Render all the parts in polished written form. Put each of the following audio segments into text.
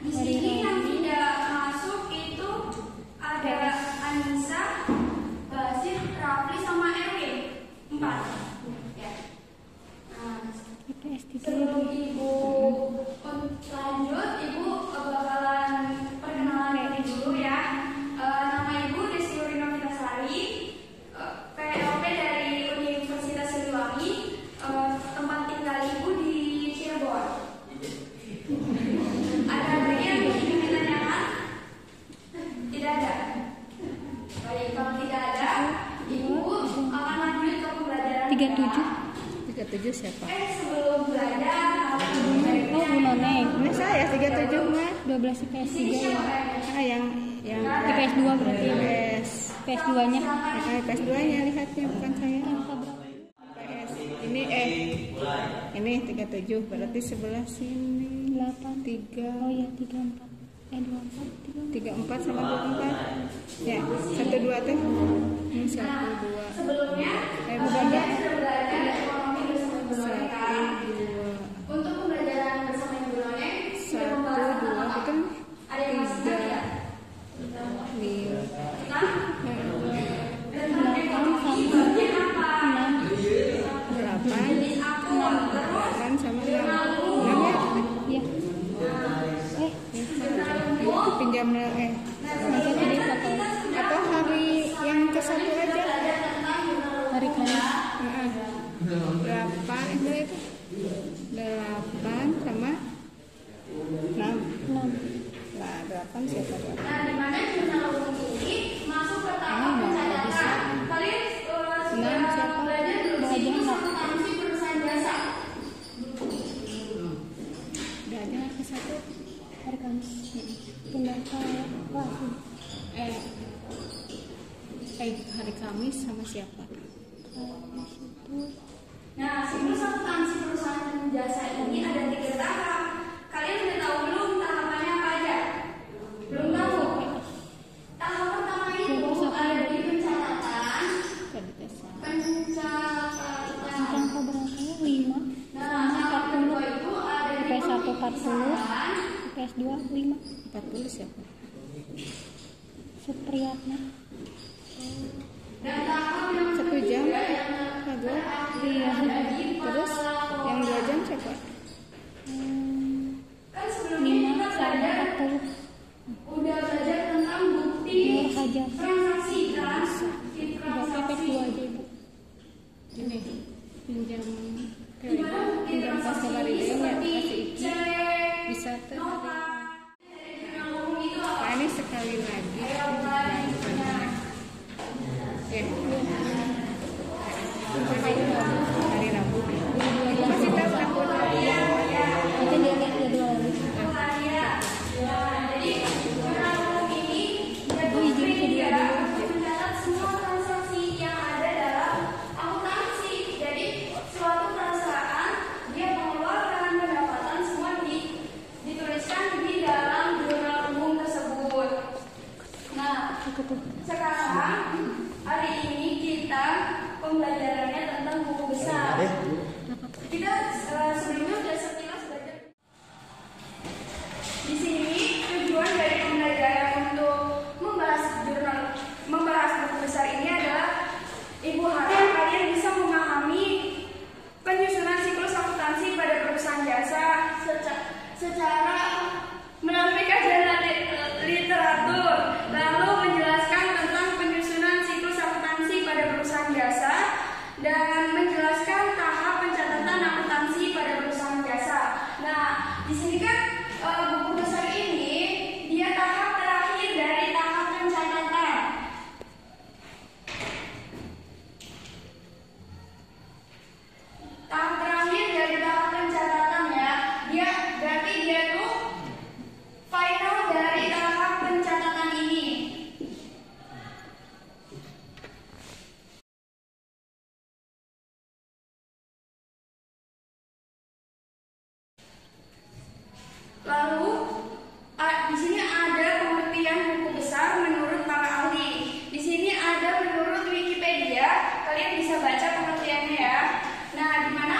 Di sini yang tidak masuk itu ada Anissa, Basit, Rafli, sama Erwin. 4. Ya. Nah, sebelum Ibu lanjut, Ibu bakalan perkenalan diri dulu ya. Nama Ibu Desi Novita-Sari, PLP dari Universitas Siliwangi. Tempat tinggal Ibu di Cirebon. Ada lagi yang ingin ditanyakan? Tidak ada. Baik, kalau tidak ada, Ibu akan lanjut ke pembelajaran. 37 siapa? Sebelum belajar, Bu Noneng. Ini saya 37 mah. 12 IPS 3 ya. Yang IPS 2 berarti ya. IPS 2-nya. IPS 2-nya lihatnya bukan saya. IPS ini 37 berarti sebelah sini 8 3. Oh ya 34. 24 34 sama 24. Ya, 1 2 teh. Ini 1 2. sebelumnya Bukan kita sudah belajar ekonomi bersama Ibu 1 Noneng. 2. Untuk pembelajaran bersama Ibu Noneng, 1 2 itu kan ada yang masih tidak? 5. Nah, tentang ekonomi bagian apa? 8 Jenis akun, terus 8 sama 6 jurnal 6 umum. ya? Jurnal umum. Pinjam nanti tadi foto atau hari yang ke satu aja. hari Kamis. 8 itu 8 sama 6. 6 Nah, 8 siapa 8? Nah, di mana jurnal umum ini masuk ke tahap pencatatan. Kalian sudah siapa? belajar belum sih Belajar. akuntansi perusahaan jasa? Udah aja ke satu. hari Kamis. Pindah ke kelas. Hari Kamis sama siapa? Nah, siklus akuntansi perusahaan jasa ini ada 3 tahap. Kalian udah tahu belum tahapannya apa aja? Belum tahu. Tahap pertama itu ada di pencatatan. Angka berapa ya? 5 Nah, tahap kedua itu ada di IPS 1 40 pemeriksaan. IPS 2 5 40 siapa? Supriyatna. Dan tahap yang 1 jam. kedua Iya. Terus yang 2 jam siapa? kan sebelumnya 5 kita sama belajar 40 udah belajar tentang bukti Nur Hajar. transaksi kan? Bukti Berarti IPS transaksi. 2 aja Ibu. Ini pinjam Gimana bukti pinjam pas transaksi kemarin ini dia nggak seperti dikasih iki cek, bisa tuh. nota. Dari jurnal umum itu apa? Nah, ini sekali lagi. Ayo mulai. Hari Rabu. Masih tahu takut Nanti dia lihat jadwal lagi. Jadi jurnal umum ini Bu izin video dulu. mencatat semua transaksi yang ada dalam akuntansi. Jadi suatu perusahaan dia mengeluarkan pendapatan semua dituliskan di dalam jurnal umum tersebut. Nah, sekarang hari ini kita pembelajarannya tentang buku besar. Kita sebelumnya sudah sekilas belajar. Di sini tujuan dari pembelajaran untuk membahas buku besar ini adalah Ibu harap kalian bisa memahami penyusunan siklus akuntansi pada perusahaan jasa secara melalui kajian literatur, lalu menjelaskan tentang penyusunan siklus akuntansi pada perusahaan jasa dan menjelaskan tahap pencatatan akuntansi pada perusahaan jasa. Nah, di sini kan buku besar ini dia tahap terakhir dari tahap pencatatan. Tahap terakhir dari tahap pencatatan ya. Dia berarti dia tuh final dari tahap pencatatan ini. Lalu di sini ada pengertian buku besar menurut para ahli. Di sini ada menurut Wikipedia. Kalian bisa baca pengertiannya ya. Nah, di mana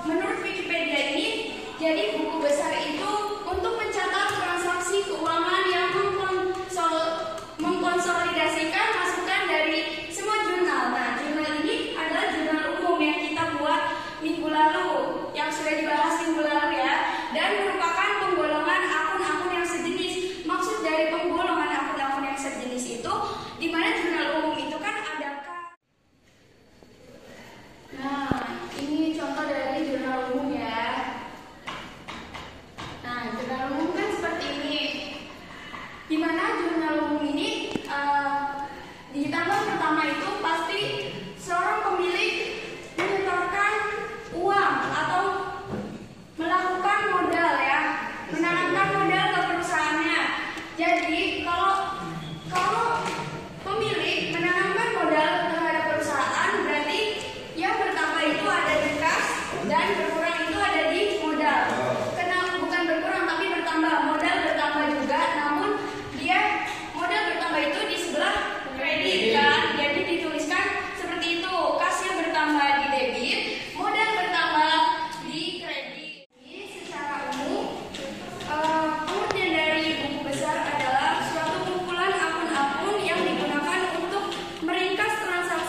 menurut Wikipedia ini, jadi buku besar itu untuk mencatat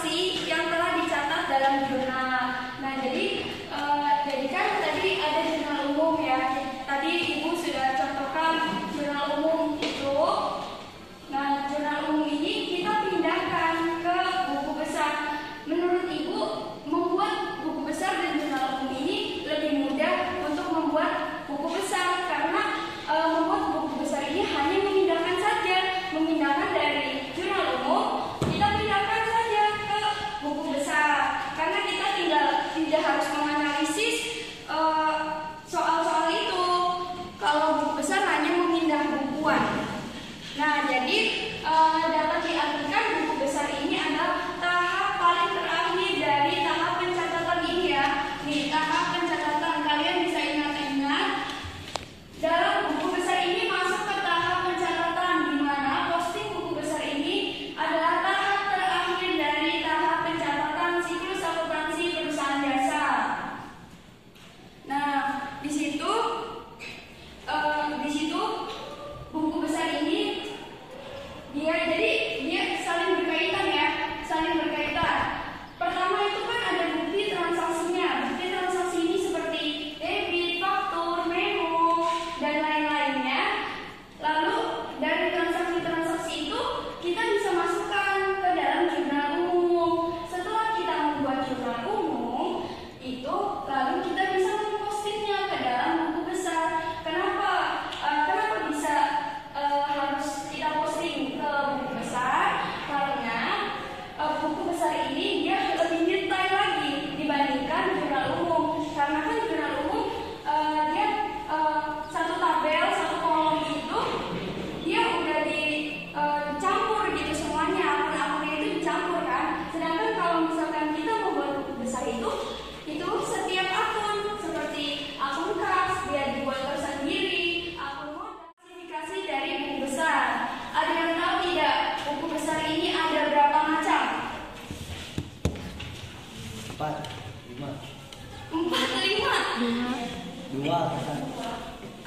transaksi yang telah dicatat dalam jurnal. Nah, jadi kan tadi ada jurnal umum ya. Tadi Ibu sudah contohkan jurnal umum itu. Nah, jurnal umum ini kita pindahkan ke buku besar. Menurut Ibu, membuat buku besar dan jurnal umum ini lebih mudah untuk membuat buku besar karena membuat buku besar ini hanya memindahkan dari jurnal umum kita pindahkan saja ke buku besar karena kita tidak harus menganalisis soal-soal itu. Kalau buku besar hanya memindah bukuan. Nah, jadi dapat diartikan buku besar ini adalah tahap paling terakhir dari tahap pencatatan ini ya. Di tahap pencatatan kalian bisa ingat-ingat dalam buku besar ini masuk ke tahap pencatatan di mana posting buku besar ini adalah tahap terakhir dari tahap pencatatan siklus akuntansi perusahaan jasa. Nah, di situ buku besar ini dia saling berkaitan ya, saling berkaitan. Pertama itu kan ada bukti transaksinya. Bukti transaksi ini seperti debit, faktur, memo, dan lain-lainnya. Lalu dari transaksi-transaksi itu kita bisa masukkan ke dalam jurnal umum. Setelah kita membuat jurnal umum itu, lalu kita bisa mempostingnya ke dalam buku besar. Kenapa bisa harus kita posting ke buku besar? Karena buku besar ini dia lebih detail lagi dibandingkan jurnal umum. Karena kan jurnal umum dia satu tabel, satu kolom itu dia udah dicampur gitu semuanya, akun-akunnya itu dicampur kan. Sedangkan kalau misalkan kita membuat buku besar itu setiap akun seperti akun kas dia dibuat tersendiri, akun modal, klasifikasi dari buku besar. Ada yang tahu tidak buku besar ini ada berapa macam? 4, 5. 2.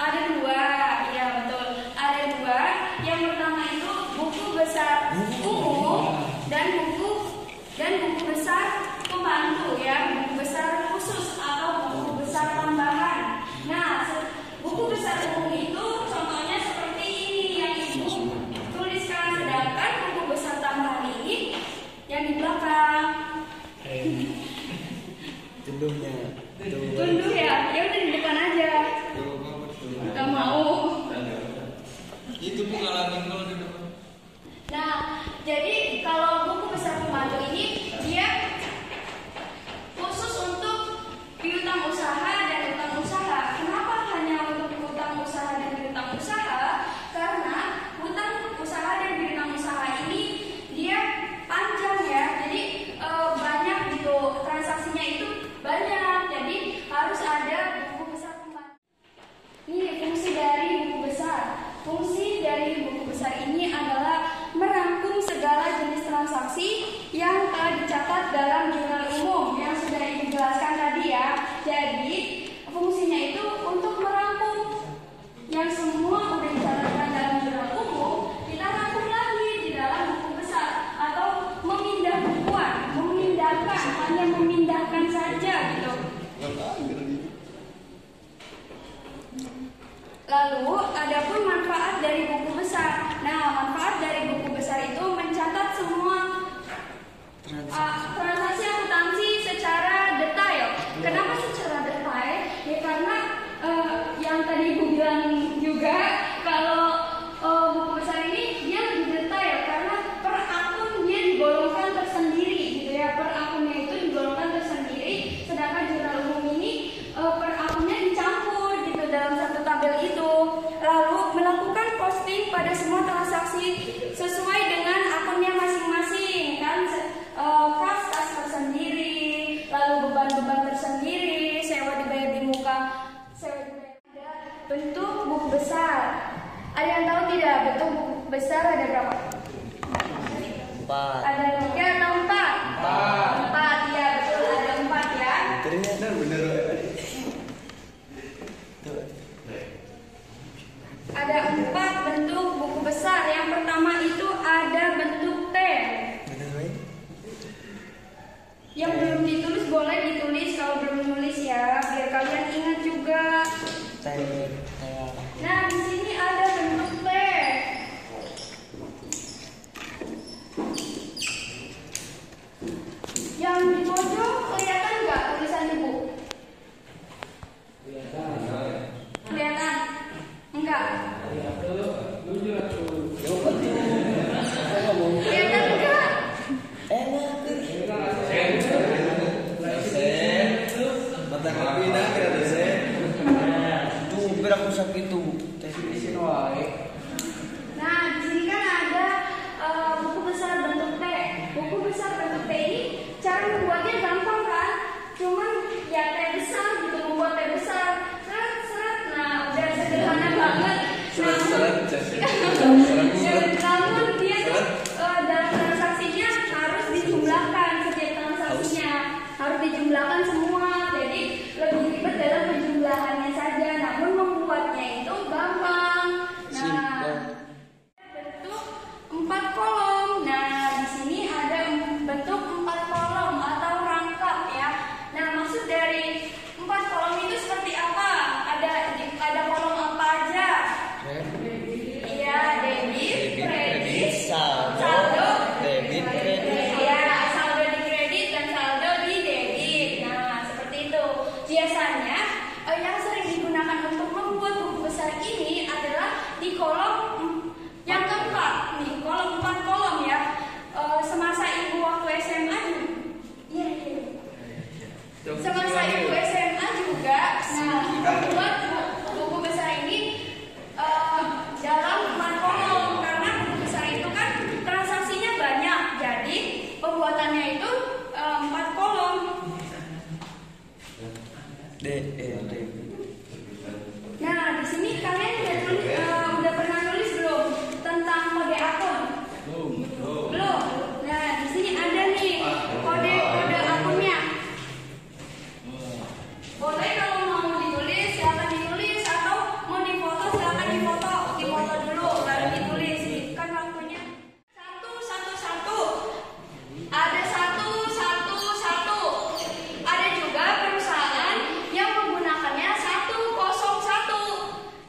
Ada 2, ya betul. Ada 2. Yang pertama itu buku besar umum dan buku besar pembantu ya, buku besar khusus atau buku besar tambahan. Nah, buku besar umum itu contohnya seperti ini yang Ibu tuliskan, sedangkan buku besar tambahan ini yang di belakang. Tunduh ya, ya udah di depan aja. Gak mau. Itu pengalaman kalau di depan. Nah, jadi kalau buku besar pembantu ini dia khusus untuk piutang usaha dan utang usaha. Kenapa hanya untuk utang usaha dan piutang usaha? Karena utang usaha dan piutang usaha ini dia panjang ya. Jadi banyak gitu transaksinya itu banyak. Jadi harus ada buku besar pembantu. Ini fungsi dari buku besar. Fungsi dari buku besar ini adalah merangkum segala jenis transaksi yang telah dicatat dalam jurnal umum yang sudah Ibu jelaskan tadi ya. Jadi fungsinya itu untuk merangkum yang semua udah dicatatkan dalam jurnal umum, kita rangkum lagi di dalam buku besar atau memindah bukuan, memindahkan, hanya memindahkan saja gitu. Lalu, adapun manfaat dari buku besar. Nah, manfaat dari buku besar itu mencatat semua transaksi akuntansi secara detail. Kenapa secara detail? Ya karena yang tadi Ibu bilang juga kalau buku besar ini dia lebih detail karena per akun dia digolongkan tersendiri gitu ya. Per akunnya itu digolongkan tersendiri, sedangkan jurnal umum ini per akunnya dicampur gitu dalam satu tabel itu. Lalu melakukan posting pada semua transaksi sesuai dengan akunnya masing-masing kan, kas tersendiri, lalu beban-beban tersendiri, sewa dibayar di muka, sewa dibayar. Ada bentuk buku besar. Ada yang tahu tidak bentuk buku besar ada berapa? 4. Ada 3 atau 4? 4 ya betul, ada 4 ya. Bener. Ada 4 bentuk buku besar. Yang pertama itu ada bentuk T. Yang belum ditulis boleh ditulis kalau belum nulis ya, biar kalian ingat juga. Nah, di sini ada bentuk T. Yang di pojok kelihatan nggak tulisan ibu? Kelihatan? Enggak. Kelihatan enggak? Nah, di sini kan ada buku besar bentuk T. Buku besar bentuk T ini cara membuatnya gampang kan? Cuman ya T besar gitu, membuat T besar. Seret. Nah, udah sederhana banget. Namun dia tuh dalam transaksinya harus dijumlahkan, setiap transaksinya harus dijumlahkan semua. Jadi lebih ribet dalam penjumlahannya saja. Namun membuatnya itu gampang. Nah, bentuk 4 kolom. Nah, di sini ada bentuk 4 kolom atau rangkap ya. Nah, maksud dari 4 kolom itu seperti apa? Ada kolom apa aja? Iya, debit, kredit, saldo, debit, kredit. Iya, saldo di kredit dan saldo di debit. Nah, seperti itu. Biasanya yang sering digunakan untuk membuat buku besar ini adalah di kolom yang keempat. Nih, kolom 4 kolom ya. Semasa ibu waktu SMA iya. Semasa ibu SMA juga. Nah, membuat buku besar ini dalam 4 kolom karena buku besar itu kan transaksinya banyak. Jadi pembuatannya itu 4 kolom. Nah, di sini kalian udah pernah nulis belum tentang kode akun? Belum. Nah, di sini ada nih kode akunnya. Boleh kalau mau ditulis silakan ditulis, atau mau difoto silakan difoto dulu baru ditulis. Kan waktunya 111. Ada 111. Ada juga perusahaan yang menggunakannya 101.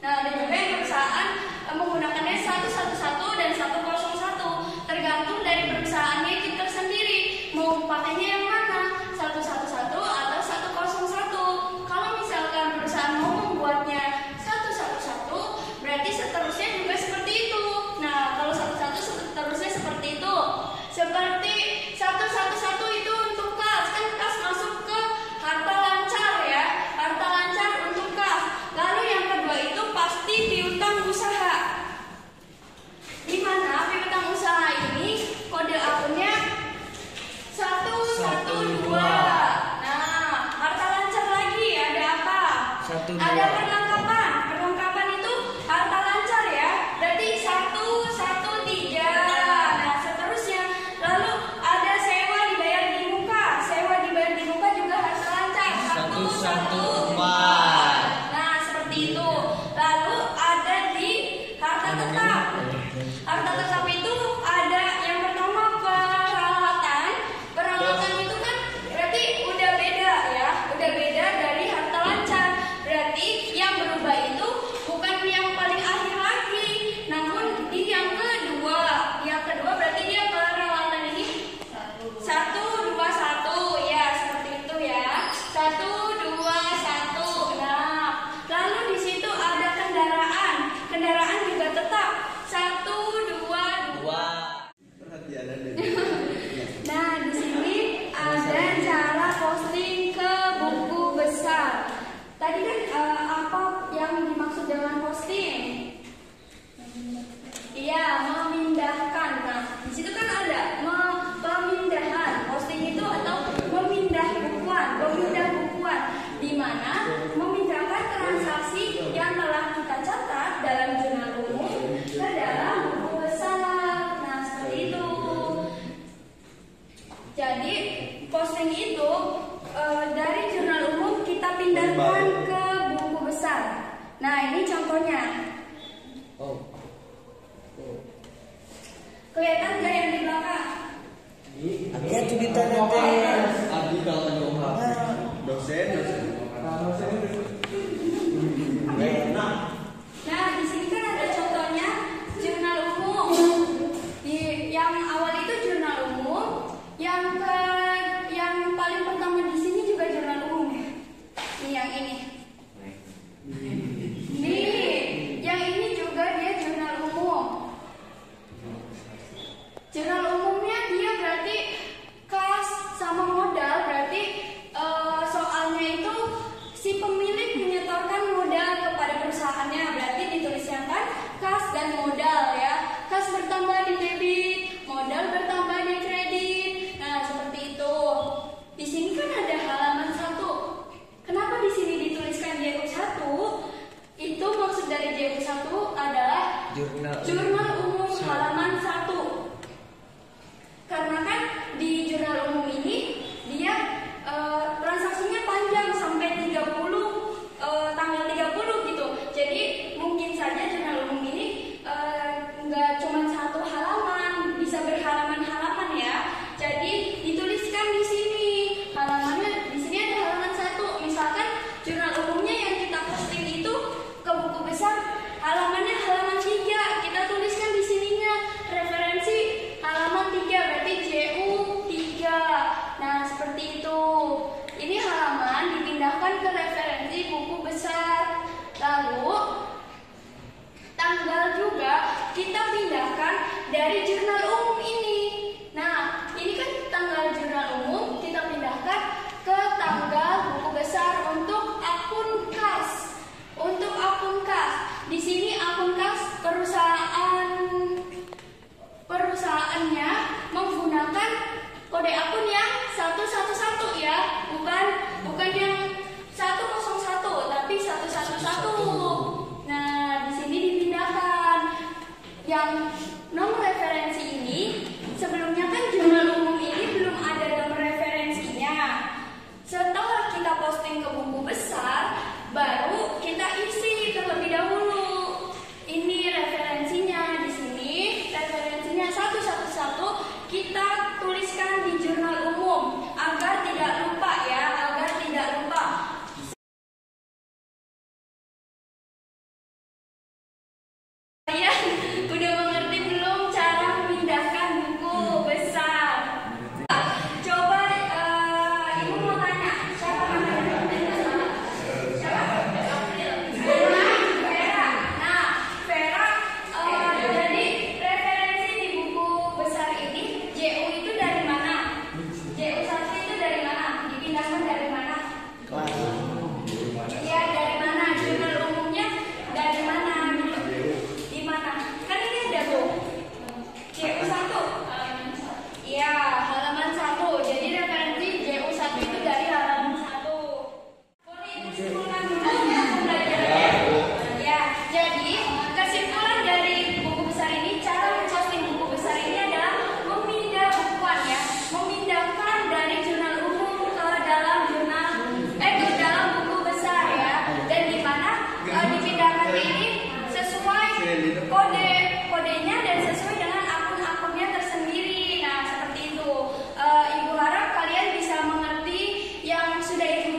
Nah, ada juga yang perusahaan menggunakannya 111 dan 101. Tergantung dari perusahaannya itu tersendiri. Mau pakainya yang mana? 111 atau 101. Kalau misalkan perusahaan mau membuatnya 111, berarti seterusnya juga seperti itu. Nah, kalau 111 seterusnya seperti itu. Seperti 111 itu untuk kas, kan kas masuk ke harta lancar ya. Harta lancar untuk kas. Lalu yang kedua itu pasti piutang usaha. Di mana piutang usaha ini kode akunnya 112. Nah, harta lancar lagi ada apa? Ada perlengkapan. Perlengkapan itu harta lancar ya. Berarti 113. Nah, seterusnya. Lalu ada sewa dibayar di muka. Sewa dibayar di muka juga harta lancar. 114. Nah, seperti itu. Lalu ada di harta tetap. Harta tetap itu ada yang pertama peralatan. Peralatan itu kan berarti udah beda ya. Udah beda dari harta lancar. Berarti yang berubah itu bukan yang paling akhir lagi, namun di yang kedua. Yang kedua berarti dia peralatan ini 121 ya, seperti itu ya. 121. Nah, lalu di situ ada kendaraan. Kendaraan juga tetap 122. Nah, di sini ada cara posting ke buku besar. Tadi kan apa yang dimaksud dengan posting? Iya, memindahkan. Nah, di situ kan ada pemindahan. Posting itu atau memindah bukuan, di mana memindahkan transaksi yang telah kita catat dalam jurnal umum ke dalam buku besar. Nah, seperti itu. Jadi posting itu dari jurnal umum kita pindahkan ke buku besar. Nah, ini contohnya. Kelihatan nggak yang di belakang? Ada tuh di tanda. Nah, di sini kan ada contohnya jurnal umum. Yang awal itu jurnal umum, yang paling pertama di sini juga jurnal umum ya. Ini yang ini. Nih, yang ini juga dia jurnal umum. Jurnal umumnya dia berarti kas sama modal, berarti soalnya itu si pemilik menyetorkan modal kepada perusahaannya, berarti dituliskan kan kas dan modal ya. Kas bertambah di debit, modal bertambah di kredit. Nah, seperti itu. Di sini kan ada halaman 1. Kenapa di sini dituliskan JU1? Itu maksud dari JU1 adalah jurnal umum halaman 1. Karena kan di jurnal umum ini dia transaksinya panjang sampai 30 tanggal 30 gitu. Jadi mungkin saja jurnal umum ini nggak cuma 1 halaman, bisa berhalaman-halaman ya. Jadi dituliskan di sini halamannya. Di sini ada halaman 1. Misalkan jurnal umumnya yang kita posting itu ke buku besar, halamannya halaman 3. Kita tuliskan di sininya referensi halaman 3, berarti JU 3. Nah, seperti itu. Ini halaman dipindahkan ke referensi buku besar. Lalu tanggal juga kita pindahkan dari jurnal umum ini. Nah, ini kan tanggal jurnal umum, kita pindahkan ke tanggal buku besar untuk akun kas. Untuk akun kas, di sini akun kas perusahaannya menggunakan kode akun yang 111 ya, bukan yang 101, tapi 111. Nah, di sini dipindahkan. Yang nomor referensi ini sebelumnya kan jurnal umum ini belum ada nomor referensinya. Setelah kita posting ke buku besar, baru kita isi terlebih dahulu. Ini referensinya di sini, referensinya 111 kita tuliskan di jurnal umum agar tidak lupa ya, agar tidak lupa. Kalian udah mengerti belum cara memindahkan buku besar? Coba ibu mau tanya, siapa namanya? Siapa? Vera. Nah, Vera, jadi referensi di buku besar ini JU itu dari mana? JU1 itu dari mana? Dipindahkan dari mana? Iya, dari mana? Jurnal umumnya dari mana? Di mana? Kan ini ada tuh JU1. Iya, halaman 1. Jadi referensi JU1 itu dari halaman 1. Boleh kesimpulan dulu pembelajarannya? Ya, jadi kesimpulan dari buku besar ini, cara memposting buku besar ini adalah memindah bukuan ya, memindahkan dari jurnal umum ke dalam buku besar ya. Dan di mana dipindahkan ini sesuai kodenya dan sesuai dengan akun-akunnya tersendiri. Nah, seperti itu. Ibu harap kalian bisa mengerti yang sudah Ibu